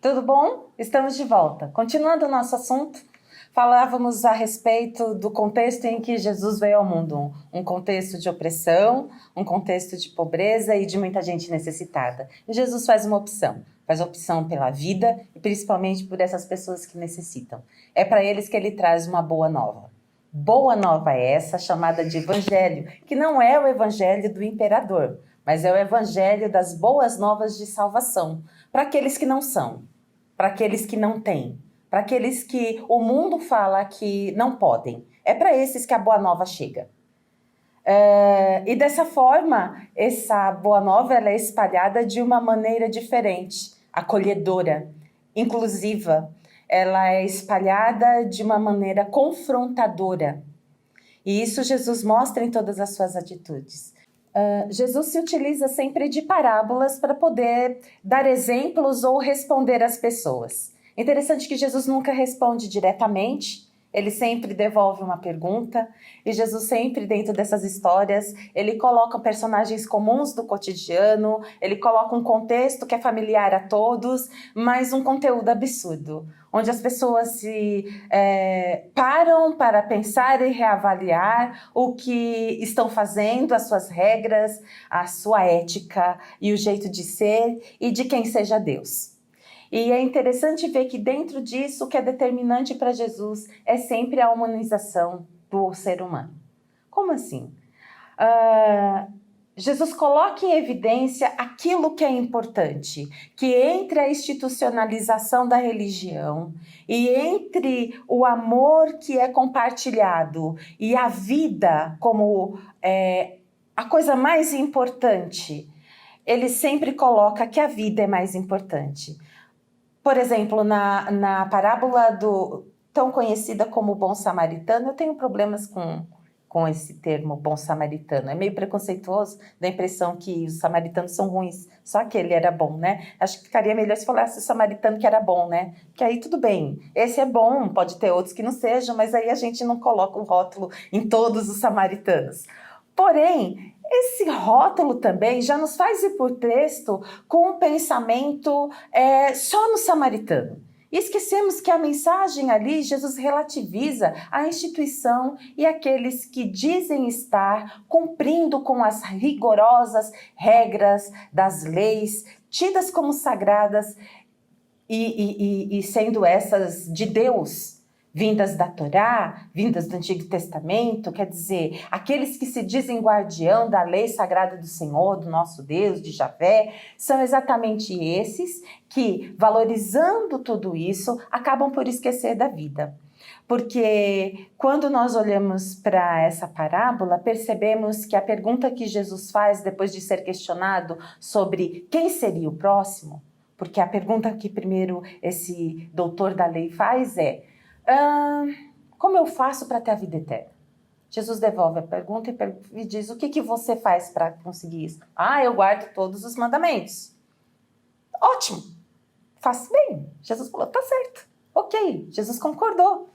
Tudo bom? Estamos de volta. Continuando o nosso assunto, falávamos a respeito do contexto em que Jesus veio ao mundo. Um contexto de opressão, um contexto de pobreza e de muita gente necessitada. E Jesus faz uma opção. Faz opção pela vida e principalmente por essas pessoas que necessitam. É para eles que ele traz uma boa nova. Boa nova é essa chamada de evangelho, que não é o evangelho do imperador, mas é o evangelho das boas novas de salvação, para aqueles que não são, para aqueles que não têm, para aqueles que o mundo fala que não podem. É para esses que a boa nova chega. E dessa forma, essa boa nova ela é espalhada de uma maneira diferente, acolhedora, inclusiva. Ela é espalhada de uma maneira confrontadora. E isso Jesus mostra em todas as suas atitudes. Jesus se utiliza sempre de parábolas para poder dar exemplos ou responder às pessoas. Interessante que Jesus nunca responde diretamente, ele sempre devolve uma pergunta, e Jesus sempre, dentro dessas histórias, ele coloca personagens comuns do cotidiano, ele coloca um contexto que é familiar a todos, mas um conteúdo absurdo, onde as pessoas se param para pensar e reavaliar o que estão fazendo, as suas regras, a sua ética e o jeito de ser e de quem seja Deus. E é interessante ver que dentro disso o que é determinante para Jesus é sempre a humanização do ser humano. Como assim? Jesus coloca em evidência aquilo que é importante, que entre a institucionalização da religião e entre o amor que é compartilhado e a vida como a coisa mais importante, ele sempre coloca que a vida é mais importante. Por exemplo, na parábola tão conhecida como o bom samaritano, eu tenho problemas com esse termo bom samaritano. É meio preconceituoso, dá a impressão que os samaritanos são ruins, só que ele era bom, né? Acho que ficaria melhor se falasse o samaritano que era bom, né? Que aí tudo bem, esse é bom, pode ter outros que não sejam, mas aí a gente não coloca o rótulo em todos os samaritanos. Porém, esse rótulo também já nos faz ir por texto com um pensamento só no samaritano. E esquecemos que a mensagem ali, Jesus relativiza a instituição e aqueles que dizem estar cumprindo com as rigorosas regras das leis, tidas como sagradas e sendo essas de Deus, vindas da Torá, vindas do Antigo Testamento, quer dizer, aqueles que se dizem guardião da lei sagrada do Senhor, do nosso Deus, de Javé, são exatamente esses que, valorizando tudo isso, acabam por esquecer da vida. Porque quando nós olhamos para essa parábola, percebemos que a pergunta que Jesus faz depois de ser questionado sobre quem seria o próximo, porque a pergunta que primeiro esse doutor da lei faz é: como eu faço para ter a vida eterna? Jesus devolve a pergunta e diz: o que você faz para conseguir isso? Eu guardo todos os mandamentos. Ótimo, faço bem. Jesus falou: tá certo, ok. Jesus concordou.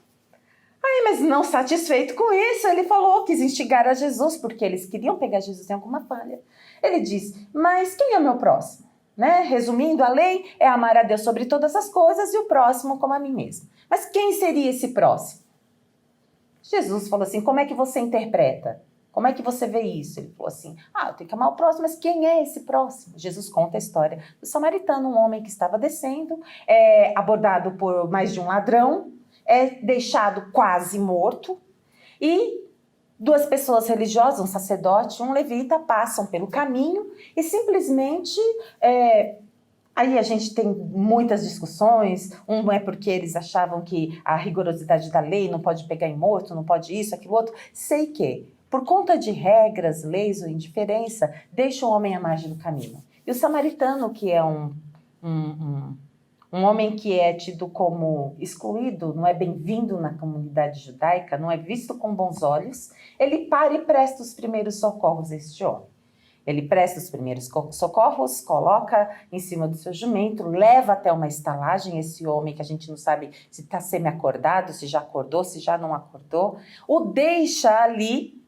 Mas não satisfeito com isso, ele falou, quis instigar a Jesus, porque eles queriam pegar Jesus em alguma falha. Ele diz: mas quem é o meu próximo? Né? Resumindo, a lei é amar a Deus sobre todas as coisas e o próximo como a mim mesmo. Mas quem seria esse próximo? Jesus falou assim: como é que você interpreta? Como é que você vê isso? Ele falou assim: eu tenho que amar o próximo, mas quem é esse próximo? Jesus conta a história do samaritano, um homem que estava descendo, abordado por mais de um ladrão, deixado quase morto, e duas pessoas religiosas, um sacerdote e um levita, passam pelo caminho e simplesmente... Aí a gente tem muitas discussões, um é porque eles achavam que a rigorosidade da lei não pode pegar em morto, não pode isso, aquilo outro. Sei que, por conta de regras, leis ou indiferença, deixa o homem à margem do caminho. E o samaritano, que é um homem que é tido como excluído, não é bem-vindo na comunidade judaica, não é visto com bons olhos, ele para e presta os primeiros socorros a este homem. Ele presta os primeiros socorros, coloca em cima do seu jumento, leva até uma estalagem esse homem que a gente não sabe se está semi-acordado, se já acordou, se já não acordou, o deixa ali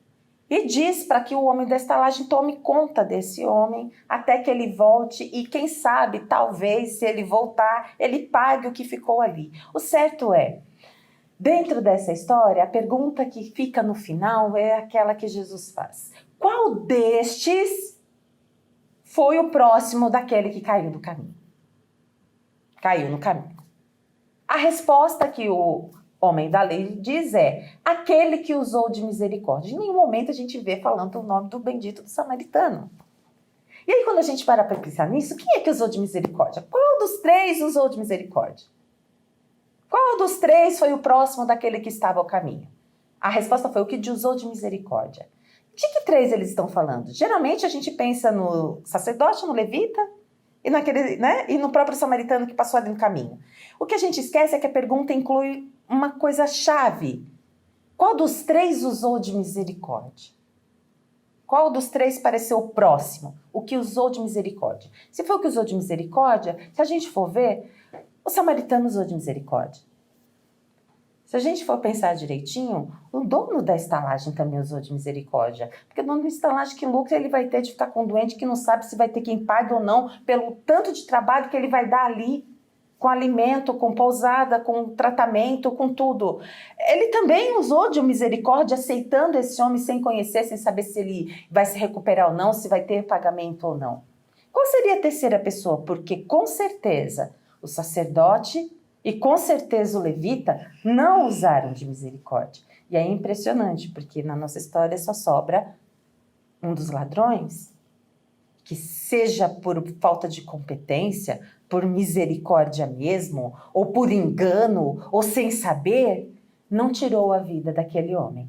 E diz para que o homem da estalagem tome conta desse homem até que ele volte e quem sabe, talvez, se ele voltar, ele pague o que ficou ali. O certo é, dentro dessa história, a pergunta que fica no final é aquela que Jesus faz. Qual destes foi o próximo daquele que caiu do caminho? Caiu no caminho. A resposta que o homem da lei diz é aquele que usou de misericórdia. Em nenhum momento a gente vê falando o nome do bendito do samaritano. E aí quando a gente para pensar nisso, quem é que usou de misericórdia? Qual dos três usou de misericórdia? Qual dos três foi o próximo daquele que estava ao caminho? A resposta foi o que usou de misericórdia. De que três eles estão falando? Geralmente a gente pensa no sacerdote, no levita e, e no próprio samaritano que passou ali no caminho. O que a gente esquece é que a pergunta inclui uma coisa chave. Qual dos três usou de misericórdia? Qual dos três pareceu o próximo? O que usou de misericórdia? Se for o que usou de misericórdia, se a gente for ver, o samaritano usou de misericórdia. Se a gente for pensar direitinho, o dono da estalagem também usou de misericórdia. Porque o dono da estalagem, que lucro ele vai ter de ficar com um doente que não sabe se vai ter quem pague ou não, pelo tanto de trabalho que ele vai dar ali, com alimento, com pousada, com tratamento, com tudo. Ele também usou de misericórdia, aceitando esse homem sem conhecer, sem saber se ele vai se recuperar ou não, se vai ter pagamento ou não. Qual seria a terceira pessoa? Porque com certeza o sacerdote e com certeza o levita não usaram de misericórdia. E é impressionante, porque na nossa história só sobra um dos ladrões, que seja por falta de competência, por misericórdia mesmo, ou por engano, ou sem saber, não tirou a vida daquele homem.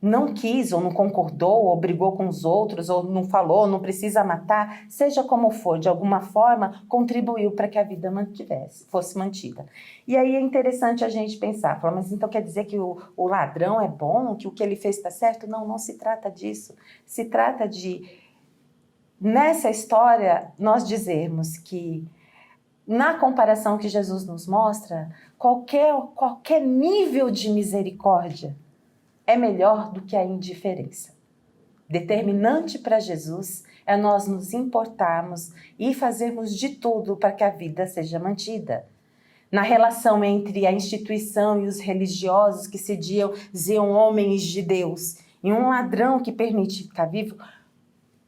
Não quis, ou não concordou, ou brigou com os outros, ou não falou, não precisa matar, seja como for, de alguma forma, contribuiu para que a vida fosse mantida. E aí é interessante a gente pensar, falar, mas então quer dizer que o ladrão é bom, que o que ele fez está certo? Não, não se trata disso. Se trata de, nessa história, nós dizermos que, na comparação que Jesus nos mostra, qualquer nível de misericórdia é melhor do que a indiferença. Determinante para Jesus é nós nos importarmos e fazermos de tudo para que a vida seja mantida. Na relação entre a instituição e os religiosos que se diziam homens de Deus e um ladrão que permite ficar vivo,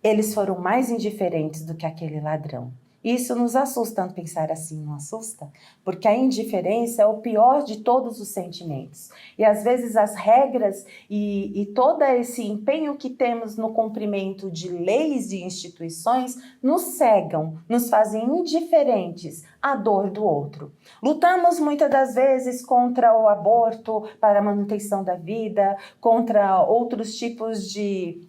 eles foram mais indiferentes do que aquele ladrão. Isso nos assusta pensar assim, não assusta? Porque a indiferença é o pior de todos os sentimentos. E às vezes as regras e todo esse empenho que temos no cumprimento de leis e instituições nos cegam, nos fazem indiferentes à dor do outro. Lutamos muitas das vezes contra o aborto para a manutenção da vida, contra outros tipos de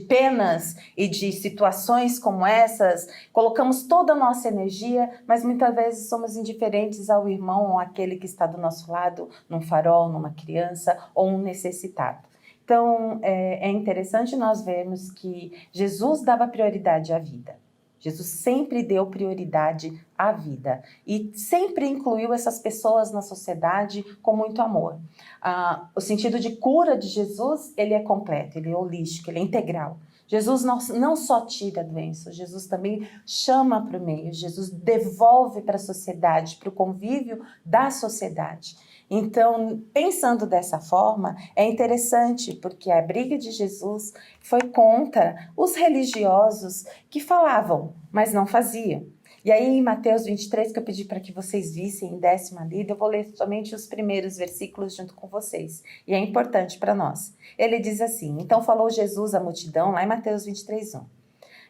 penas e de situações como essas, colocamos toda a nossa energia, mas muitas vezes somos indiferentes ao irmão ou àquele que está do nosso lado, num farol, numa criança ou um necessitado. Então, é interessante nós vermos que Jesus dava prioridade à vida. Jesus sempre deu prioridade à vida e sempre incluiu essas pessoas na sociedade com muito amor. O sentido de cura de Jesus, ele é completo, ele é holístico, ele é integral. Jesus não só tira a doença, Jesus também chama para o meio, Jesus devolve para a sociedade, para o convívio da sociedade. Então, pensando dessa forma, é interessante porque a briga de Jesus foi contra os religiosos que falavam, mas não faziam. E aí em Mateus 23, que eu pedi para que vocês vissem em 10ª lida, eu vou ler somente os primeiros versículos junto com vocês. E é importante para nós. Ele diz assim, então falou Jesus à multidão, lá em Mateus 23:1.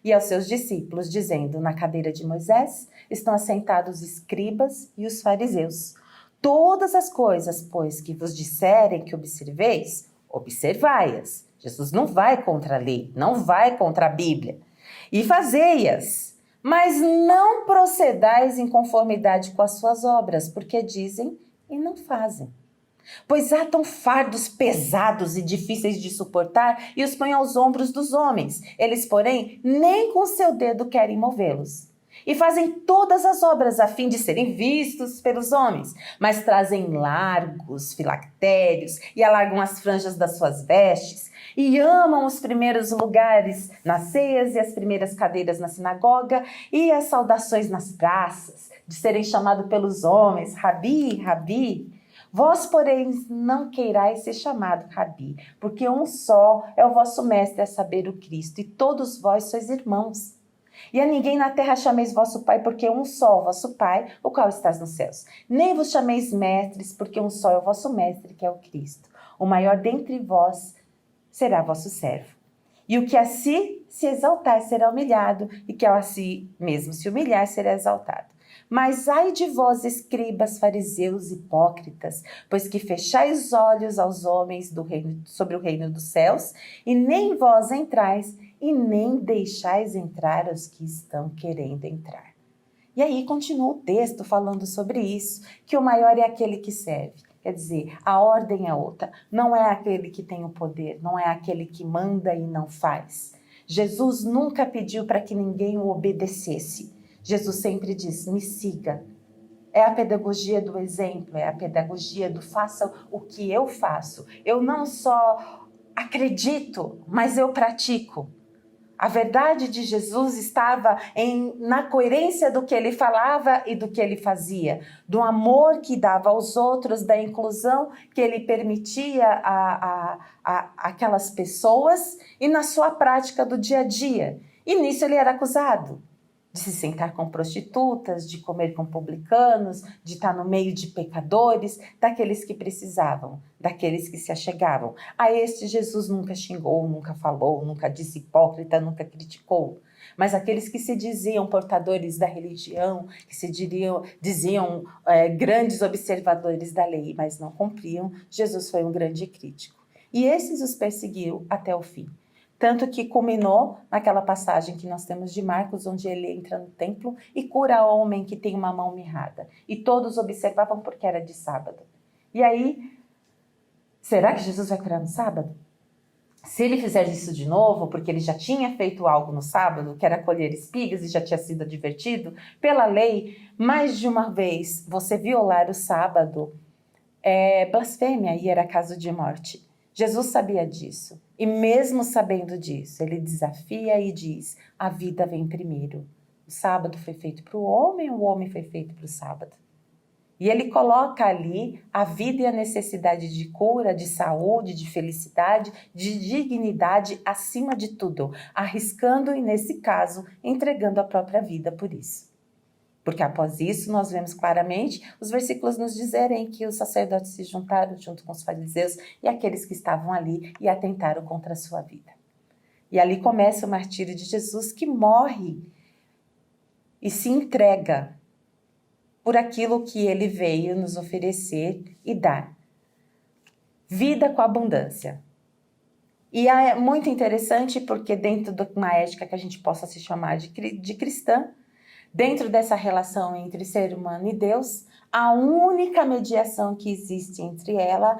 E aos seus discípulos, dizendo, na cadeira de Moisés estão assentados os escribas e os fariseus. Todas as coisas, pois, que vos disserem que observeis, observai-as. Jesus não vai contra a lei, não vai contra a Bíblia. E fazei-as, mas não procedais em conformidade com as suas obras, porque dizem e não fazem. Pois atam fardos pesados e difíceis de suportar e os põem aos ombros dos homens. Eles, porém, nem com seu dedo querem movê-los. E fazem todas as obras a fim de serem vistos pelos homens, mas trazem largos filactérios e alargam as franjas das suas vestes, e amam os primeiros lugares nas ceias e as primeiras cadeiras na sinagoga e as saudações nas praças, de serem chamados pelos homens, Rabi, Rabi. Vós, porém, não queirais ser chamado Rabi, porque um só é o vosso mestre, a saber, o Cristo, e todos vós sois irmãos. E a ninguém na terra chameis vosso Pai, porque um só é o vosso Pai, o qual estás nos céus. Nem vos chameis mestres, porque um só é o vosso mestre, que é o Cristo. O maior dentre vós será vosso servo. E o que a si se exaltar será humilhado, e que a si mesmo se humilhar será exaltado. Mas ai de vós, escribas, fariseus, hipócritas, pois que fechais os olhos aos homens sobre o reino dos céus, e nem vós entrais, e nem deixais entrar os que estão querendo entrar. E aí continua o texto falando sobre isso, que o maior é aquele que serve. Quer dizer, a ordem é outra, não é aquele que tem o poder, não é aquele que manda e não faz. Jesus nunca pediu para que ninguém o obedecesse. Jesus sempre diz, me siga. É a pedagogia do exemplo, é a pedagogia do faça o que eu faço. Eu não só acredito, mas eu pratico. A verdade de Jesus estava na coerência do que ele falava e do que ele fazia, do amor que dava aos outros, da inclusão que ele permitia aquelas pessoas e na sua prática do dia a dia. E nisso ele era acusado de se sentar com prostitutas, de comer com publicanos, de estar no meio de pecadores, daqueles que precisavam, daqueles que se achegavam. A este Jesus nunca xingou, nunca falou, nunca disse hipócrita, nunca criticou. Mas aqueles que se diziam portadores da religião, que se diziam grandes observadores da lei, mas não cumpriam, Jesus foi um grande crítico. E esses os perseguiu até o fim. Tanto que culminou naquela passagem que nós temos de Marcos, onde ele entra no templo e cura o homem que tem uma mão mirrada. E todos observavam porque era de sábado. E aí, será que Jesus vai curar no sábado? Se ele fizer isso de novo, porque ele já tinha feito algo no sábado, que era colher espigas e já tinha sido advertido, pela lei, mais de uma vez você violar o sábado é blasfêmia e era caso de morte. Jesus sabia disso. E mesmo sabendo disso, ele desafia e diz, a vida vem primeiro. O sábado foi feito para o homem foi feito para o sábado. E ele coloca ali a vida e a necessidade de cura, de saúde, de felicidade, de dignidade acima de tudo, arriscando e, nesse caso, entregando a própria vida por isso. Porque após isso, nós vemos claramente os versículos nos dizerem que os sacerdotes se juntaram junto com os fariseus e aqueles que estavam ali e atentaram contra a sua vida. E ali começa o martírio de Jesus, que morre e se entrega por aquilo que ele veio nos oferecer e dar. Vida com abundância. E é muito interessante porque dentro de uma ética que a gente possa se chamar de cristã, dentro dessa relação entre ser humano e Deus, a única mediação que existe entre ela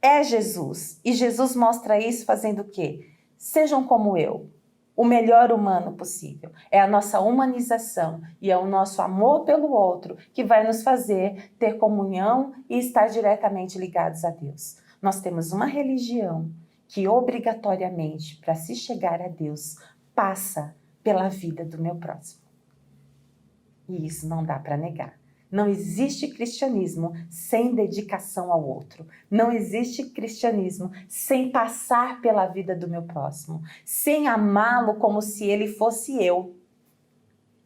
é Jesus. E Jesus mostra isso fazendo o quê? Sejam como eu, o melhor humano possível. É a nossa humanização e é o nosso amor pelo outro que vai nos fazer ter comunhão e estar diretamente ligados a Deus. Nós temos uma religião que obrigatoriamente, para se chegar a Deus, passa pela vida do meu próximo. E isso não dá para negar. Não existe cristianismo sem dedicação ao outro. Não existe cristianismo sem passar pela vida do meu próximo, sem amá-lo como se ele fosse eu.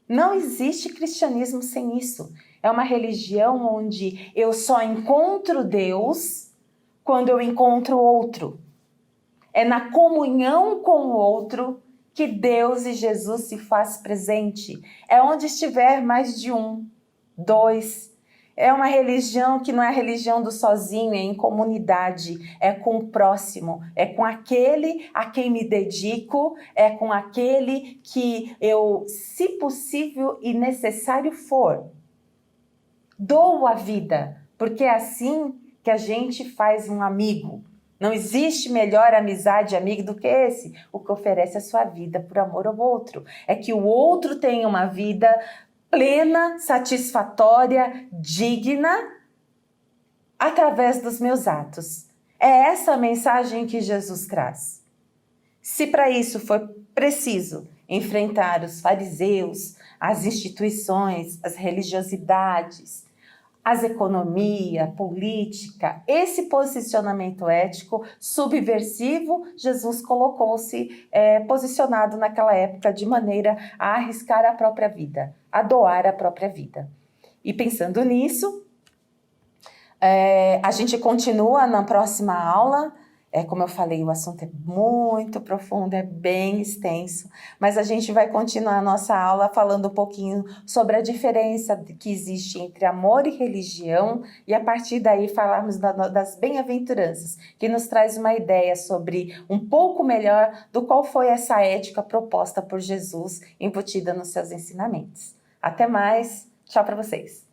Não existe cristianismo sem isso. É uma religião onde eu só encontro Deus quando eu encontro outro. É na comunhão com o outro que Deus e Jesus se faz presente. É onde estiver mais de um, dois. É uma religião que não é a religião do sozinho, é em comunidade, é com o próximo, é com aquele a quem me dedico, é com aquele que eu, se possível e necessário for, dou a vida, porque é assim que a gente faz um amigo. Não existe melhor amizade e amigo do que esse, o que oferece a sua vida por amor ao outro. É que o outro tenha uma vida plena, satisfatória, digna, através dos meus atos. É essa a mensagem que Jesus traz. Se para isso for preciso enfrentar os fariseus, as instituições, as religiosidades, as economia, a política, esse posicionamento ético subversivo, Jesus colocou-se posicionado naquela época de maneira a arriscar a própria vida, a doar a própria vida. E pensando nisso, a gente continua na próxima aula. Como eu falei, o assunto é muito profundo, é bem extenso, mas a gente vai continuar a nossa aula falando um pouquinho sobre a diferença que existe entre amor e religião, e a partir daí falarmos das bem-aventuranças, que nos traz uma ideia sobre um pouco melhor do qual foi essa ética proposta por Jesus, embutida nos seus ensinamentos. Até mais, tchau para vocês!